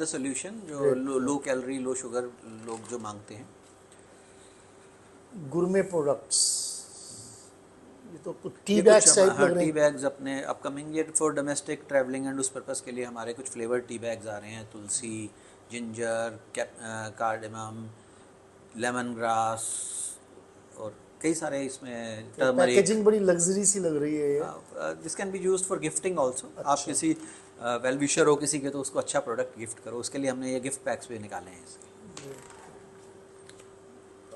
The solution जो low calorie low sugar लोग जो मांगते हैं। गुरमे प्रोडक्ट्स, ये तो टी ये बैग्स कुछ टाइप लग रहे टी हैं। बैग्स अपने अपकमिंग ये फॉर डोमेस्टिक ट्रैवलिंग एंड उस पर्पज़ के लिए हमारे कुछ फ्लेवर टी बैग्स आ रहे हैं, तुलसी, जिंजर, कार्डेमम, लेमन ग्रास और कई सारे इसमें टर्मरिक। पैकेजिंग बड़ी लग्जरी सी लग रही है ये। This can be used for gifting also. आप अच्छा। किसी वेल विशर हो किसी के तो उसको अच्छा प्रोडक्ट गिफ्ट करो, उसके लिए हमने ये गिफ्ट पैक्स भी निकाले हैं इसके।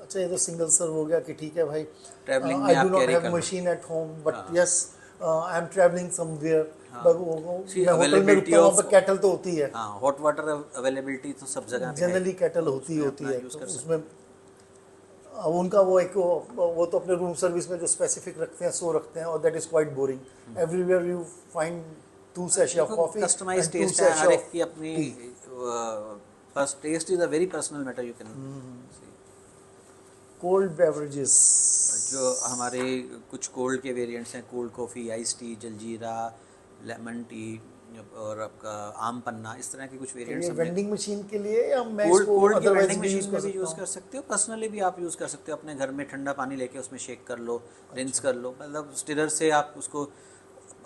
अच्छा, ये तो सिंगल सर्व हो गया कि ठीक है भाई, ट्रैवलिंग में आई डू आप नॉट कैरी हैव कर लो। मशीन एट होम बट हाँ। Yes I am travelling somewhere, See, मैं होटल में availability रुकता हूँ, वहाँ of पर कैटल तो होती है, हाँ हॉट वाटर अवेलेबिलिटी तो सब जगह पे है, जनरली कैटल तो होती उसमें होती अपना है, यूज़ तो कर सकते उसमें अब उनका वो तो अपने रूम सर्विस में जो स्पेसिफिक रखते हैं सो रखते हैं, और that is quite boring. Everywhere you find 2 sachet of हैं। कॉफी कस्टमाइज एंड 2 टेस्ट है, sachet हर ऑफ एक की अपनी tea. First taste is a very personal matter. You can cold beverages, जो हमारे कुछ कोल्ड के वेरिएंट्स हैं, cold coffee, ice tea, jaljeera, lemon tea और आपका आम पन्ना, इस तरह के कुछ तो वेरिएंट्स ये हमने। वेंडिंग मशीन के लिए या मैं कोल्ड इसको कोल्ड की अदरवाइज वेंडिंग भी यूज मशीन कर में भी सकता यूज़ हूँ? कर सकते हो, पर्सनली भी आप यूज़ कर सकते हो, अपने घर में ठंडा पानी लेके उसमें शेक कर लो, रिंस कर लो, मतलब स्टिरर से आप उसको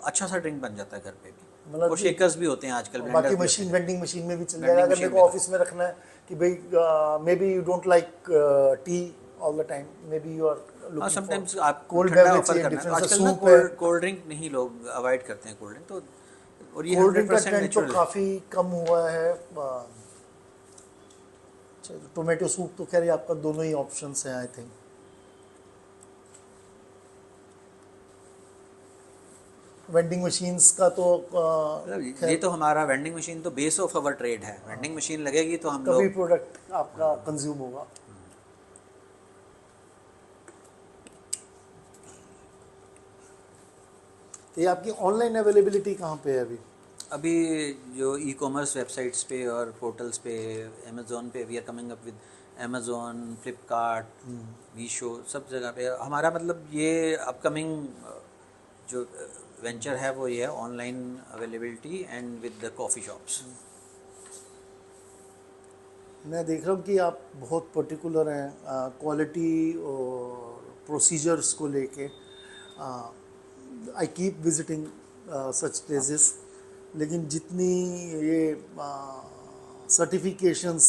अच्छा सा ड्रिंक बन जाता है घर पे भी। मतलब और शेकर्स भी होते हैं आजकल, बाकी ब्लेंडर्स भी होते मशीन हैं। वेंडिंग मशीन में भी चल जाएगा वेंडिंग अगर मेरे मशीन को में ऑफिस में रखना है कि भाई maybe you don't like tea all the time, maybe you are हाँ, लुकिंग समटाइम्स फॉर आप कोल्ड ठंडा बेवरेज ऑफर चाहिए, करना है तो डिफरेंट सा आजकल ना सूप है। कोल्ड ड्रिंक नहीं लोग अवॉइड करते हैं कोल्ड ड्रिंक, तो और ये कोल्ड ड्रिंक का 100% ट्रेंड तो नेचुरल है। काफ़ी कम हुआ है। टोमेटो सूप तो खैर ये आपका दोनों ही ऑप्शंस हैं आई थिंक। वेंडिंग मशीन्स का तो मतलब ये खैर तो हमारा वेंडिंग मशीन तो बेस ऑफ अवर ट्रेड है, वेंडिंग मशीन लगेगी तो हम कभी लोग। प्रोडक्ट आपका कंज्यूम होगा। तो ये आपकी ऑनलाइन अवेलेबिलिटी कहाँ पे है अभी? अभी जो ई कॉमर्स वेबसाइट्स पे और पोर्टल्स पे, अमेज़ोन पे we are coming up with Amazon, Flipkart, Meesho, सब जगह पे हमारा मतलब ये अपकमिंग जो वेंचर है वो ये है online availability and with the coffee shops. मैं देख रहा हूँ कि आप बहुत पर्टिकुलर हैं क्वालिटी और प्रोसीजर्स को लेके। I keep visiting such places, लेकिन जितनी ये सर्टिफिकेशंस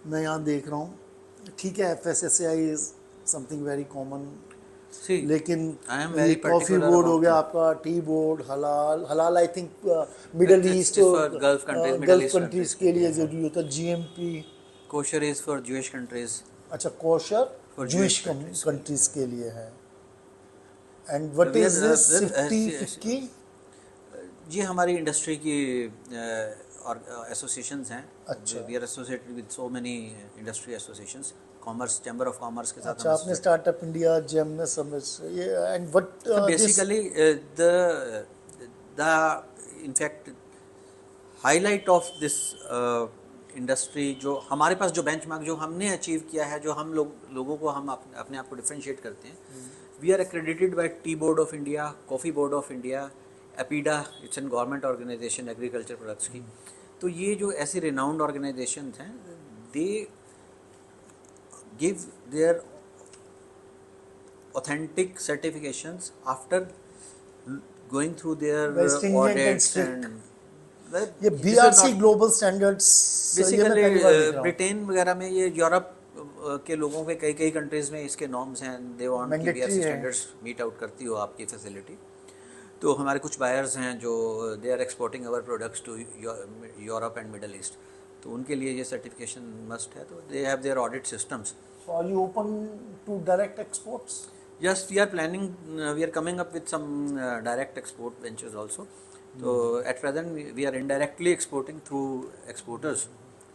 मैं यहाँ देख रहा हूँ, ठीक है FSSAI is something very common, see लेकिन आई एम ये वेरी कॉफ़ी पर्टिकुलर बोर्ड हो गया अबाउट आपका, टी बोर्ड, हलाल हलाल I think middle east it's for और gulf countries, middle gulf east countries countries के के लिए लिए है। ज़रूरी होता है GMP। Kosher is for Jewish countries, अच्छा, kosher for Jewish Jewish countries के लिए। कंट्रीज़ के लिए है। And what we is this सिफ्टी or FICCI? ये हमारी इंडस्ट्री की और एसोसिएशंस हैं। अच्छा we are associated with so many industry associations, commerce, chamber of commerce के साथ अच्छा, हम आपने स्टार्टअप इंडिया जेम में सब ये and what this basically the in fact highlight of this industry, जो हमारे पास जो बेंचमार्क जो हमने अचीव किया है, जो हम लोगों को हम अपने आप को डिफरेंशिएट करते हैं, we are accredited by tea board of India, coffee board of India, APEDA, it's an government organisation agriculture products की। तो ये जो ऐसे रिनाउंड ऑर्गेनाइजेशन हैं, they give their authentic certifications after going through their Very stringent and audits strict. and ये this is BRC not global standards, ये मैं basically पहली बार देख रहा हूँ। ब्रिटेन वगैरह में, ये यूरोप के लोगों के कई कई कंट्रीज में इसके नॉर्म्स हैं, दे वांट कि मैंडेटरी BRC है। स्टैंडर्ड्स मीट आउट करती हो आपकी फैसिलिटी। तो हमारे कुछ बायर्स हैं जो they are exporting our products to Europe and Middle East, तो उनके लिए ये सर्टिफिकेशन मस्ट है, तो they have their audit systems. So are you open to direct exports? Yes, we are planning, we are coming up with some direct export ventures also. So at present we are indirectly exporting through exporters.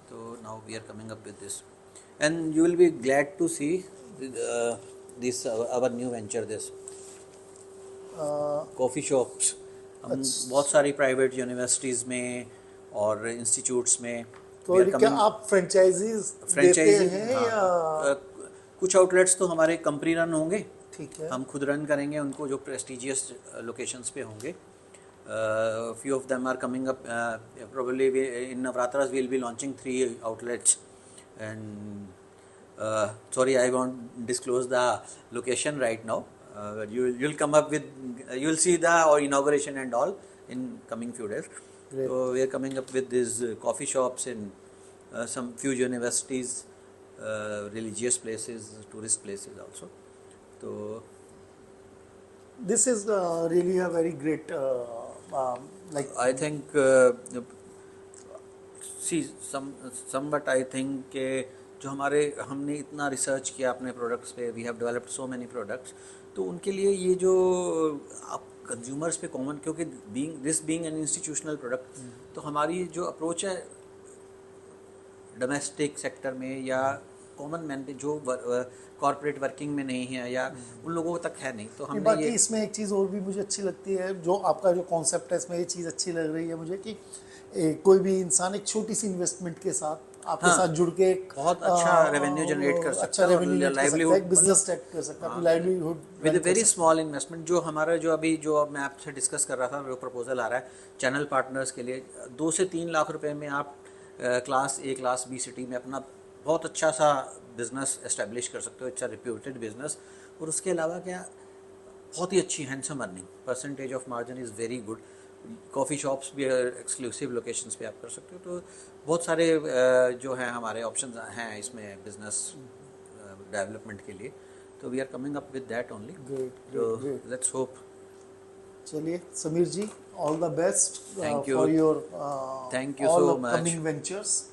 So now we are coming up with this, and you will be glad to see this our new venture, this coffee shops. हम बहुत सारी private universities में और institutes में तो we are क्या coming आप franchises देते फ्रेंचाइजी। हैं हाँ, या कुछ आउटलेट्स तो हमारे कंपनी रन होंगे, ठीक है? हम खुद रन करेंगे उनको, जो प्रेस्टिजियस लोकेशंस पे होंगे। few of them are coming up. Probably in Navratras we'll be launching 3 outlets, and sorry, I won't disclose the location right now. But you'll come up with, you'll see the inauguration and all in coming few days. Great. So we are coming up with these coffee shops in some few universities, religious places, tourist places also. So This is really a very great, like, I think see somewhat I think कि जो हमने इतना research किया अपने products पे, we have developed so many products, तो उनके लिए ये जो आप कंज्यूमर्स पे कॉमन, क्योंकि बीइंग एन इंस्टीट्यूशनल प्रोडक्ट, तो हमारी जो अप्रोच है डोमेस्टिक सेक्टर में या कॉमन मैन पे जो कॉर्पोरेट वर्किंग में नहीं है या उन लोगों तक है नहीं, तो हमने बाकी ये इसमें एक चीज़ और भी मुझे अच्छी लगती है, जो आपका जो कॉन्सेप्ट है इसमें ये चीज़ अच्छी लग रही है मुझे कि कोई भी इंसान एक छोटी सी इन्वेस्टमेंट के साथ आपके हाँ, साथ जुड़ के एक बहुत अच्छा रेवेन्यू जनरेट कर सकता अच्छा है, रेवेन्यू जनरेट कर सकता है, livelihood, एक बिजनेस स्टार्ट कर सकता है, अपनी livelihood with a very small investment. जो हमारा जो अभी जो मैं आपसे डिस्कस कर रहा था, जो प्रपोजल आ रहा है चैनल पार्टनर्स के लिए, 2 से 3 लाख रुपए में आप class A class B city में अपना बहुत अच्छा सा बिजनेस एस्टेब्लिश कर सकते हो, इट्स अ रिप्यूटेड बिजनेस। और उसके अलावा क्या, बहुत ही अच्छी handsome earning, percentage of margin is very good. Coffee shops भी एक्सक्लूसिव लोकेशंस पे आप कर सकते हो। तो बहुत सारे जो हैं हमारे ऑप्शंस हैं इसमें बिजनेस डेवलपमेंट के लिए, तो we are coming up with that only. Great. Let's hope. चलिए Sameer ji, all the best Thank you. For your Thank you all so much. Upcoming ventures.